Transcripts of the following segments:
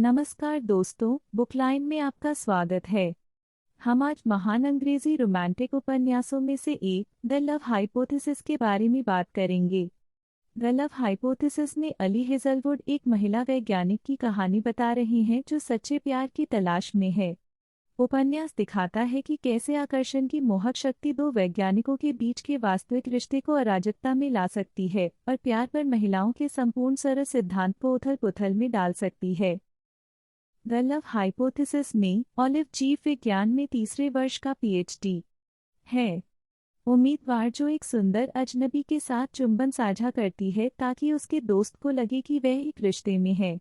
नमस्कार दोस्तों, बुकलाइन में आपका स्वागत है। हम आज महान अंग्रेजी रोमांटिक उपन्यासों में से एक द लव हाइपोथेसिस के बारे में बात करेंगे। द लव हाइपोथेसिस में अली हेजलवुड एक महिला वैज्ञानिक की कहानी बता रही हैं जो सच्चे प्यार की तलाश में है। उपन्यास दिखाता है कि कैसे आकर्षण की मोहक शक्ति दो वैज्ञानिकों के बीच के वास्तविक रिश्ते को अराजकता में ला सकती है और प्यार पर महिलाओं के संपूर्ण सरल सिद्धांत को उथल पुथल में डाल सकती है। द लव हाइपोथेसिस में ऑलिव जीव विज्ञान में तीसरे वर्ष का पीएचडी है। उम्मीदवार जो एक सुंदर अजनबी के साथ चुंबन साझा करती है ताकि उसके दोस्त को लगे कि वह एक रिश्ते में है।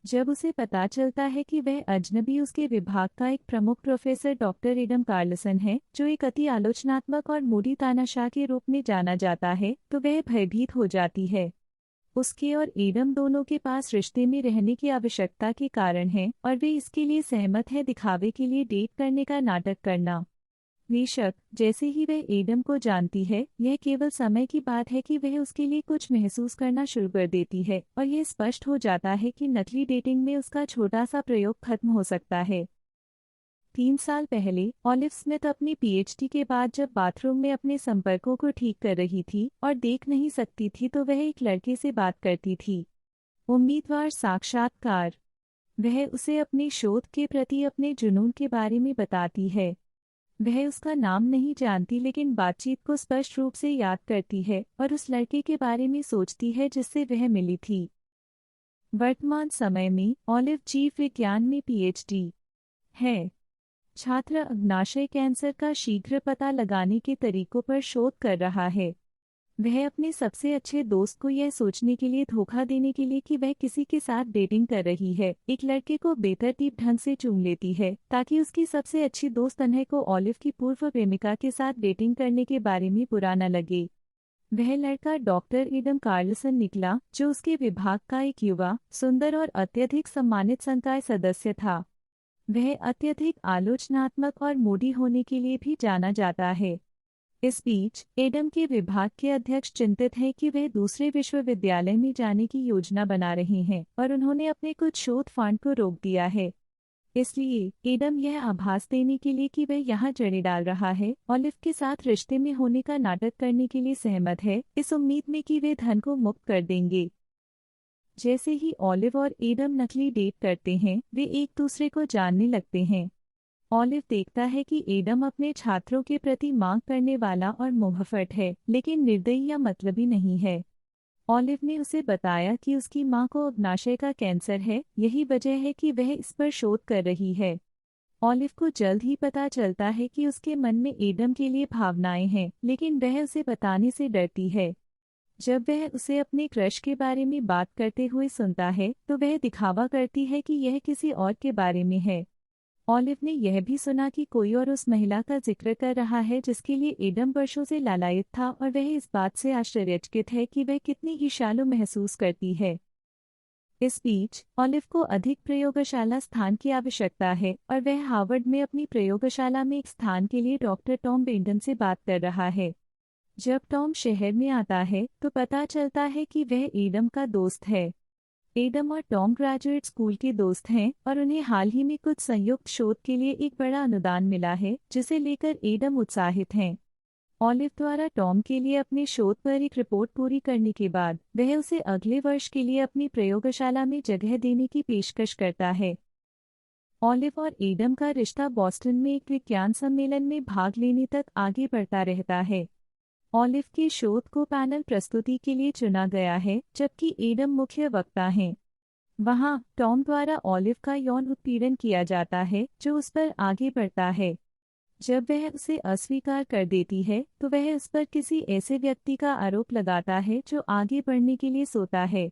जब उसे पता चलता है कि वह अजनबी उसके विभाग का एक प्रमुख प्रोफेसर डॉक्टर एडम कार्लसन है, जो एक अति आलोचनात्मक और मूडी तानाशाह के रूप में जाना जाता है, तो वह भयभीत हो जाती है। उसके और एडम दोनों के पास रिश्ते में रहने की आवश्यकता के कारण है और वे इसके लिए सहमत है दिखावे के लिए डेट करने का नाटक करना। बेशक जैसे ही वह एडम को जानती है, यह केवल समय की बात है कि वह उसके लिए कुछ महसूस करना शुरू कर देती है और यह स्पष्ट हो जाता है कि नकली डेटिंग में उसका छोटा सा प्रयोग खत्म हो सकता है। 3 साल पहले ऑलिव स्मिथ अपनी पीएचडी के बाद जब बाथरूम में अपने संपर्कों को ठीक कर रही थी और देख नहीं सकती थी तो वह एक लड़के से बात करती थी। उम्मीदवार साक्षात्कार। वह उसे अपने शोध के प्रति अपने जुनून के बारे में बताती है। वह उसका नाम नहीं जानती लेकिन बातचीत को स्पष्ट रूप से याद करती है और उस लड़के के बारे में सोचती है जिससे वह मिली थी। वर्तमान समय में ऑलिव जीव विज्ञान में पीएचडी है। छात्र अग्नाशय कैंसर का शीघ्र पता लगाने के तरीकों पर शोध कर रहा है। वह अपने सबसे अच्छे दोस्त को यह सोचने के लिए धोखा देने के लिए कि वह किसी के साथ डेटिंग कर रही है, एक लड़के को बेतरतीब ढंग से चूम लेती है ताकि उसकी सबसे अच्छी दोस्त अनह को ऑलिव की पूर्व प्रेमिका के साथ डेटिंग करने के बारे में बुरा न लगे। वह लड़का डॉक्टर एडम कार्लसन निकला, जो उसके विभाग का एक युवा, सुंदर और अत्यधिक सम्मानित संकाय सदस्य था। वह अत्यधिक आलोचनात्मक और मूडी होने के लिए भी जाना जाता है। इस बीच एडम के विभाग के अध्यक्ष चिंतित हैं कि वह दूसरे विश्वविद्यालय में जाने की योजना बना रहे हैं और उन्होंने अपने कुछ शोध फंड को रोक दिया है। इसलिए एडम यह आभास देने के लिए कि वह यहाँ जड़ें डाल रहा है, ऑलिव के साथ रिश्ते में होने का नाटक करने के लिए सहमत है, इस उम्मीद में कि वे धन को मुक्त कर देंगे। जैसे ही ऑलिव और एडम नकली डेट करते हैं, वे एक दूसरे को जानने लगते हैं। ऑलिव देखता है कि एडम अपने छात्रों के प्रति मांग करने वाला और मुंहफट है, लेकिन निर्दयी या मतलबी नहीं है। ऑलिव ने उसे बताया कि उसकी मां को अग्नाशय का कैंसर है, यही वजह है कि वह इस पर शोध कर रही है। ऑलिव को जल्द ही पता चलता है कि उसके मन में एडम के लिए भावनाएं हैं, लेकिन वह उसे बताने से डरती है। जब वह उसे अपने क्रश के बारे में बात करते हुए सुनता है तो वह दिखावा करती है कि यह किसी और के बारे में है। ऑलिव ने यह भी सुना कि कोई और उस महिला का जिक्र कर रहा है जिसके लिए एडम वर्षों से लालायित था और वह इस बात से आश्चर्यचकित है कि वह कितनी ईर्ष्यालु महसूस करती है। इस बीच ऑलिव को अधिक प्रयोगशाला स्थान की आवश्यकता है और वह हार्वर्ड में अपनी प्रयोगशाला में एक स्थान के लिए डॉक्टर टॉम बेंटन से बात कर रहा है। जब टॉम शहर में आता है तो पता चलता है कि वह एडम का दोस्त है। एडम और टॉम ग्रेजुएट स्कूल के दोस्त हैं और उन्हें हाल ही में कुछ संयुक्त शोध के लिए एक बड़ा अनुदान मिला है, जिसे लेकर एडम उत्साहित हैं। ऑलिव द्वारा टॉम के लिए अपने शोध पर एक रिपोर्ट पूरी करने के बाद वह उसे अगले वर्ष के लिए अपनी प्रयोगशाला में जगह देने की पेशकश करता है। ऑलिव और एडम का रिश्ता बॉस्टन में एक विज्ञान सम्मेलन में भाग लेने तक आगे बढ़ता रहता है। ऑलिव के शोध को पैनल प्रस्तुति के लिए चुना गया है, जबकि एडम मुख्य वक्ता हैं। वहां टॉम द्वारा ऑलिव का यौन उत्पीड़न किया जाता है, जो उस पर आगे बढ़ता है। जब वह उसे अस्वीकार कर देती है तो वह उस पर किसी ऐसे व्यक्ति का आरोप लगाता है जो आगे बढ़ने के लिए सोता है।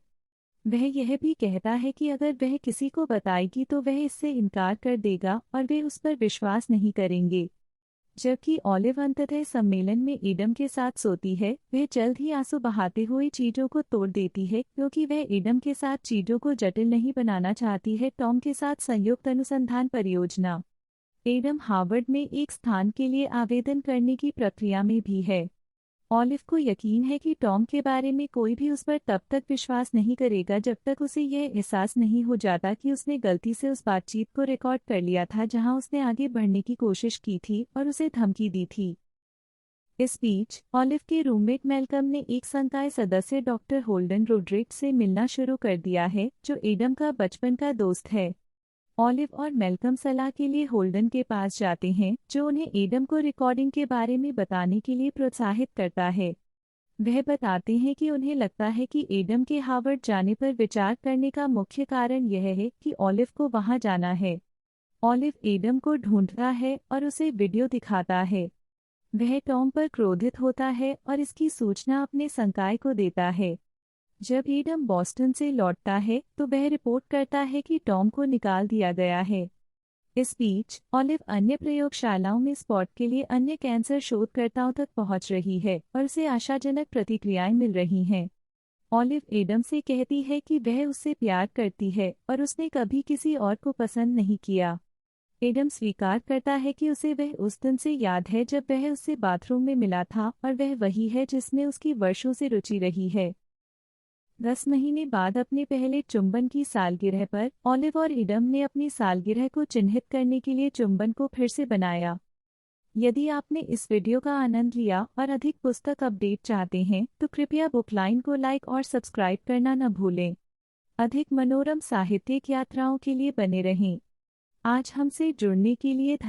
वह यह भी कहता है कि अगर वह किसी को बताएगी तो वह इससे इनकार कर देगा और वे उस पर विश्वास नहीं करेंगे। जबकि ऑलिव अंततः सम्मेलन में एडम के साथ सोती है, वह जल्द ही आंसू बहाते हुए चीजों को तोड़ देती है क्योंकि वह एडम के साथ चीजों को जटिल नहीं बनाना चाहती है। टॉम के साथ संयुक्त अनुसंधान परियोजना। एडम हार्वर्ड में एक स्थान के लिए आवेदन करने की प्रक्रिया में भी है। ऑलिव को यकीन है कि टॉम के बारे में कोई भी उस पर तब तक विश्वास नहीं करेगा जब तक उसे यह एहसास नहीं हो जाता कि उसने गलती से उस बातचीत को रिकॉर्ड कर लिया था जहां उसने आगे बढ़ने की कोशिश की थी और उसे धमकी दी थी। इस बीच ऑलिव के रूममेट मेलकम ने एक संकाय सदस्य डॉक्टर होल्डन रोड्रिग्स से मिलना शुरू कर दिया है, जो एडम का बचपन का दोस्त है। ऑलिव और मेलकम सलाह के लिए होल्डन के पास जाते हैं, जो उन्हें एडम को रिकॉर्डिंग के बारे में बताने के लिए प्रोत्साहित करता है। वह बताते हैं कि उन्हें लगता है कि एडम के हार्वर्ड जाने पर विचार करने का मुख्य कारण यह है कि ऑलिव को वहां जाना है। ऑलिव एडम को ढूंढता है और उसे वीडियो दिखाता है। वह टॉम पर क्रोधित होता है और इसकी सूचना अपने संकाय को देता है। जब एडम बॉस्टन से लौटता है तो वह रिपोर्ट करता है कि टॉम को निकाल दिया गया है। इस बीच ऑलिव अन्य प्रयोगशालाओं में स्पॉट के लिए अन्य कैंसर शोधकर्ताओं तक पहुंच रही है और उसे आशाजनक प्रतिक्रियाएं मिल रही हैं। ऑलिव एडम से कहती है कि वह उससे प्यार करती है और उसने कभी किसी और को पसंद नहीं किया। एडम स्वीकार करता है कि उसे वह उस दिन से याद है जब वह उससे बाथरूम में मिला था और वह वही है जिसमें उसकी वर्षों से रुचि रही है। 10 महीने बाद अपने पहले चुंबन की सालगिरह पर ऑलिव और एडम ने अपनी सालगिरह को चिन्हित करने के लिए चुंबन को फिर से बनाया। यदि आपने इस वीडियो का आनंद लिया और अधिक पुस्तक अपडेट चाहते हैं तो कृपया बुकलाइन को लाइक और सब्सक्राइब करना न भूलें। अधिक मनोरम साहित्यिक यात्राओं के लिए बने रहें। आज हमसे जुड़ने के लिए धन्यवाद।